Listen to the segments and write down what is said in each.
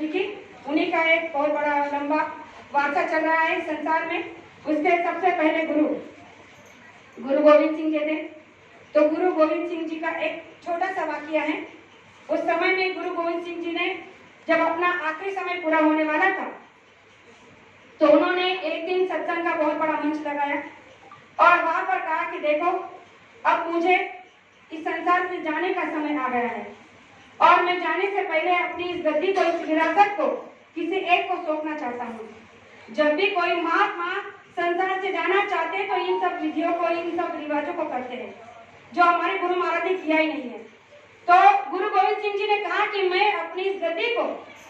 जी की, उन्हीं का एक बहुत बड़ा लंबा वारसा चल रहा है संसार में। उसके सबसे पहले गुरु गोविंद सिंह जी थे। तो गुरु गोविंद सिंह जी का एक छोटा सा वाकया है। उस समय में गुरु गोविंद सिंह जी ने जब अपना आखिरी समय पूरा होने वाला था, तो उन्होंने एक दिन सत्संग का बहुत बड़ा मंच लगाया और वहां पर कहा कि देखो, अब मुझे इस संसार से जाने का समय आ गया है और मैं जाने से पहले अपनी इस गद्दी को, इस विरासत को किसी एक को सौंपना चाहता हूँ। जब भी कोई महात्मा संसार से जाना चाहते हैं तो इन सब विधियों को, इन सब रिवाजों को करते हैं जो हमारे गुरु महाराज ने किया ही नहीं है। तो गुरु गोविंद सिंह जी ने कहा कि मैं अपनी इस गद्दी को,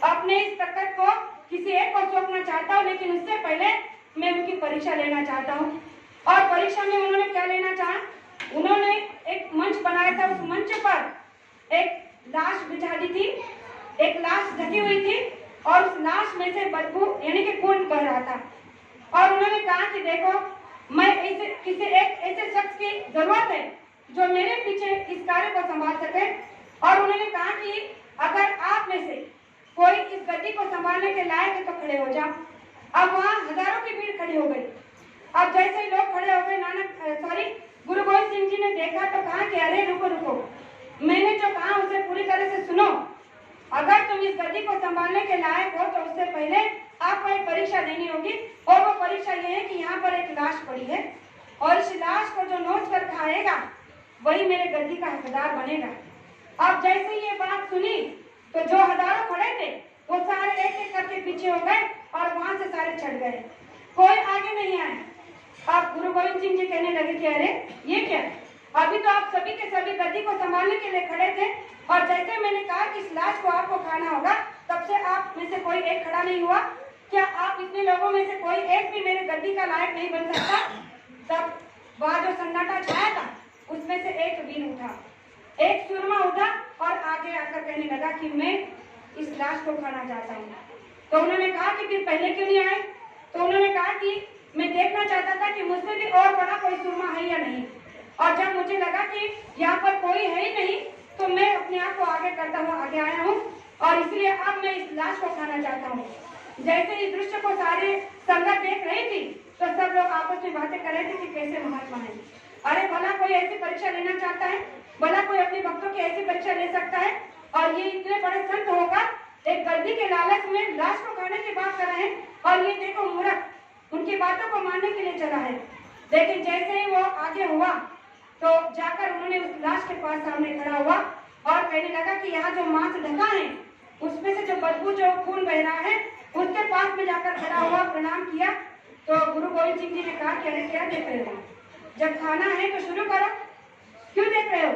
अपने इस तख्त को किसी एक को सौंपना चाहता हूँ, लेकिन उससे पहले मैं उनकी परीक्षा लेना चाहता हूँ। और परीक्षा में उन्होंने क्या लेना चाहा? उन्होंने एक मंच बनाया था। उस मंच पर एक लाश बिछा दी थी, एक लाश ढकी हुई थी और उस लाश में से बदबू यानी कि खून बह रहा था। और उन्होंने कहा कि देखो, मैं किसी एक ऐसे शख्स की जरूरत है जो मेरे पीछे इस कार्य को संभाल सके। और उन्होंने कहा कि अगर आप में से कोई इस गद्दी को संभालने के लायक है तो खड़े हो जाओ। अब वहाँ हजारों की भीड़ खड़ी हो गई। अब जैसे ही लोग खड़े हो गए, गुरु गोविंद सिंह जी ने देखा तो कहा कि अरे रुको रुको, मैंने जो कहा उसे पूरी तरह से सुनो। अगर तुम इस गद्दी को संभालने के लायक हो तो उससे पहले आपको एक परीक्षा देनी होगी, और वो परीक्षा ये है कि यहाँ पर एक लाश पड़ी है और इस लाश को जो नोच कर खाएगा वही मेरे गद्दी का हकदार बनेगा। अब जैसे ये बात सुनी तो जो हजारों खड़े थे वो सारे एक एक करके पीछे हो गए और वहां से सारे छट गए, कोई आगे नहीं आए। अब गुरु गोविंद सिंह जी कहने लगे कि अरे ये क्या, अभी तो आप सभी के सभी गद्दी को संभालने के लिए खड़े थे और जैसे मैंने कहा कि इस लाश को आपको खाना होगा, तब से आप में से कोई एक खड़ा नहीं हुआ। क्या आप इतने लोगों में से कोई एक भी मेरे गद्दी का लायक नहीं बन सकता? तब वह जो सन्नाटा छाया था उसमें से एक वीर उठा, एक सुरमा उठा और आगे आकर कहने लगा कि मैं इस लाश को खाना चाहता हूँ। तो उन्होंने कहा कि फिर पहले क्यों नहीं आए? तो उन्होंने कहा कि मैं देखना चाहता था कि मुझसे भी और बड़ा कोई सुरमा है या नहीं, और जब मुझे लगा कि यहाँ पर कोई है ही नहीं तो मैं अपने आप को आगे करता हुआ आगे आया हूँ और इसलिए अब मैं इस लाश को खाना चाहता हूँ। जैसे इस दृश्य को सारे संगत देख रही थी तो सब लोग आपस में बातें कर रहे थे कि कैसे महात्मा है। अरे भला कोई ऐसी परीक्षा लेना चाहता है, भला कोई अपने भक्तों की ऐसी परीक्षा ले सकता है? और ये इतने बड़े संत होकर एक गद्दी के लालच में लाश को खाने की बात कर रहे हैं और ये देखो मूर्ख उनकी बातों को मानने के लिए चला है। लेकिन जैसे ही वो आगे हुआ तो जाकर उन्होंने उस लाश के पास सामने खड़ा हुआ और कहने लगा कि यहाँ जो मांस ढका है उसमें से जो बदबू, जो खून बह रहा है, उसके पास में जाकर खड़ा हुआ, प्रणाम किया। तो गुरु गोविंद सिंह जी ने कहा कि अरे क्या देख रहे हो, जब खाना है तो शुरू करो, क्यों देख रहे हो?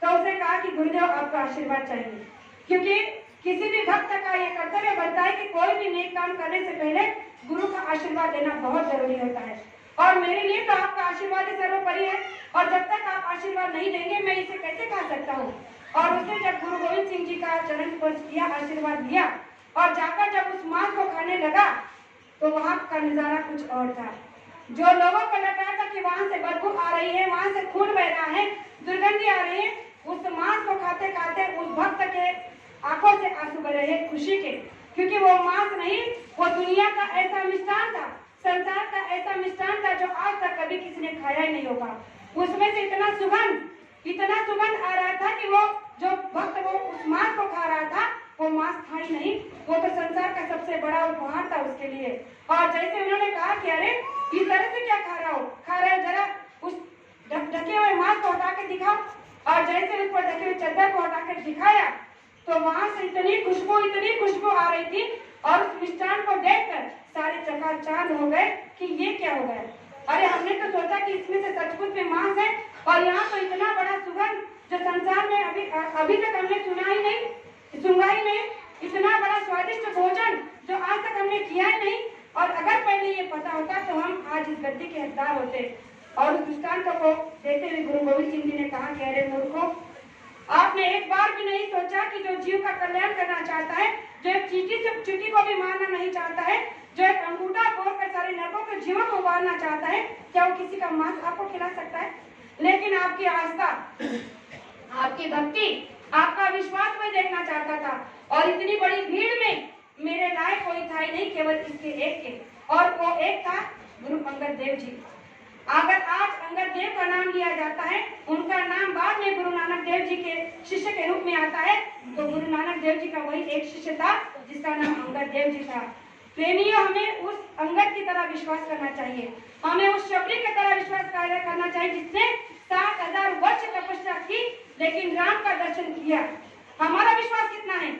तो उसने कहा कि गुरुदेव आपका आशीर्वाद चाहिए, क्योंकि किसी भी भक्त का ये कर्तव्य बनता है कि कोई भी नेक काम करने से पहले गुरु का आशीर्वाद देना बहुत जरूरी होता है। और मेरे लिए तो आपका आशीर्वाद ही सर्वोपरि है और जब तक आप आशीर्वाद नहीं देंगे मैं इसे कैसे खा सकता हूँ। और उसने जब गुरु गोविंद सिंह जी का चरण स्पर्श किया, आशीर्वाद दिया और जाकर जब उस मांस को खाने लगा तो वहां का नजारा कुछ और था। जो लोगों को लग रहा था कि वहां से बदबू आ रही है, वहां से खून बह रहा है, दुर्गंधी आ रही है, उस मांस को खाते खाते उस भक्त के आंखों से आंसू बह रहे हैं खुशी के, क्योंकि वो मांस नहीं, वो दुनिया का ऐसा मिष्ठान था, संसार का ऐसा मिष्ठान था जो आज तक कभी किसी ने खाया ही नहीं होगा। उसमें से इतना सुगंध आ रहा था कि वो जो भक्त वो उस मांस को खा रहा था, वो मांस था ही नहीं, वो तो संसार का सबसे बड़ा उपहार था उसके लिए। और जैसे उन्होंने कहा कि अरे इस तरह से क्या खा रहे हो, जरा उस ढके हुए मांस को हटा के दिखाओ। और जैसे उस पर ढके हुए चद्दर को हटा कर दिखाया तो वहां से इतनी खुशबू आ रही थी और उस मिष्ठान को देखकर सारे चकाचौंध हो गए कि ये क्या हो गया। अरे हमने तो सोचा कि इसमें से सचमुच में मांस है और यहाँ तो इतना बड़ा सुगंध जो संसार में अभी तक हमने सुना ही नहीं, इतना बड़ा स्वादिष्ट भोजन जो आज तक हमने किया ही नहीं। और अगर पहले ये पता होता तो हम आज इस गद्दी के हकदार होते। और उस दृष्टांत को देते हुए गुरु गोविंद सिंह जी ने कहा कि अरे मूर्खों, आपने एक बार भी नहीं सोचा कि जो जीव का कल्याण करना चाहता है, जो एक चींटी को भी मारना नहीं चाहता है, जो एक अंगूठा फोड़कर सारे नरकों के जीवों को उबारना चाहता है, क्या वो किसी का मांस आपको खिला सकता है? लेकिन आपकी आस्था, आपकी भक्ति, आपका विश्वास मैं देखना चाहता था। और इतनी बड़ी भीड़ में केवल इसके एक के, और वो एक था गुरु अंगद देव जी। अगर आज अंगद देव का नाम लिया जाता है, उनका नाम बाद में गुरु नानक देव जी के शिष्य के रूप में आता है, तो गुरु नानक देव जी का वही एक शिष्य था जिसका नाम अंगद देव जी था। प्रेमियों, हमें उस अंगद की तरह विश्वास करना चाहिए, हमें उस शबरी की तरह विश्वास करना चाहिए जिसने 7000 वर्ष तपस्या की लेकिन राम का दर्शन किया। हमारा विश्वास कितना है?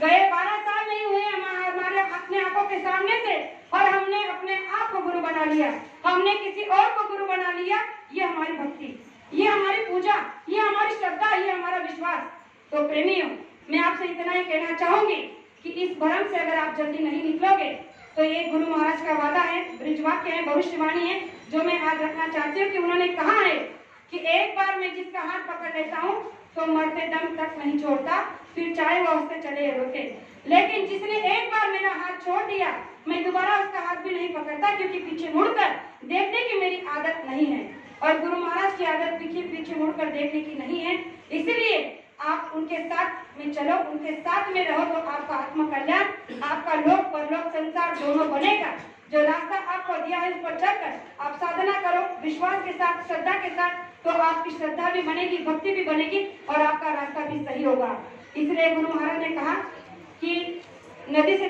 गए 12 साल नहीं हुए हमारे अपने आंखों के सामने से, और हमने अपने आप को गुरु बना लिया, हमने किसी और को गुरु बना लिया। ये हमारी भक्ति, ये हमारी पूजा, ये हमारी श्रद्धा, ये हमारा विश्वास। तो प्रेमियों, मैं आपसे इतना ही कहना चाहूंगी कि इस भ्रम से अगर आप जल्दी नहीं निकलोगे तो ये गुरु महाराज का वादा है, ब्रिजवाक्य है, भविष्यवाणी है, जो मैं आज रखना चाहती हूँ कि उन्होंने कहा है कि एक बार मैं जिसका हाथ पकड़ लेता हूँ तो मरते दम तक नहीं छोड़ता, फिर चाहे वो उससे चले रोके। लेकिन जिसने एक बार मेरा हाथ छोड़ दिया, मैं दोबारा उसका हाथ भी नहीं पकड़ता, क्योंकि पीछे मुड़कर देखने की मेरी आदत नहीं है, और गुरु महाराज की आदत पीछे मुड़कर देखने की नहीं है। इसलिए आप उनके साथ में चलो, उनके साथ में रहो, तो आपका आत्म कल्याण, आपका लोक परलोक संसार दोनों बनेगा। जो रास्ता आपको दिया है उस पर चलकर आप साधना करो विश्वास के साथ, श्रद्धा के साथ, तो आपकी श्रद्धा भी बनेगी, भक्ति भी बनेगी, और आपका रास्ता भी सही होगा। इसलिए गुरु महाराज ने कहा कि नदी से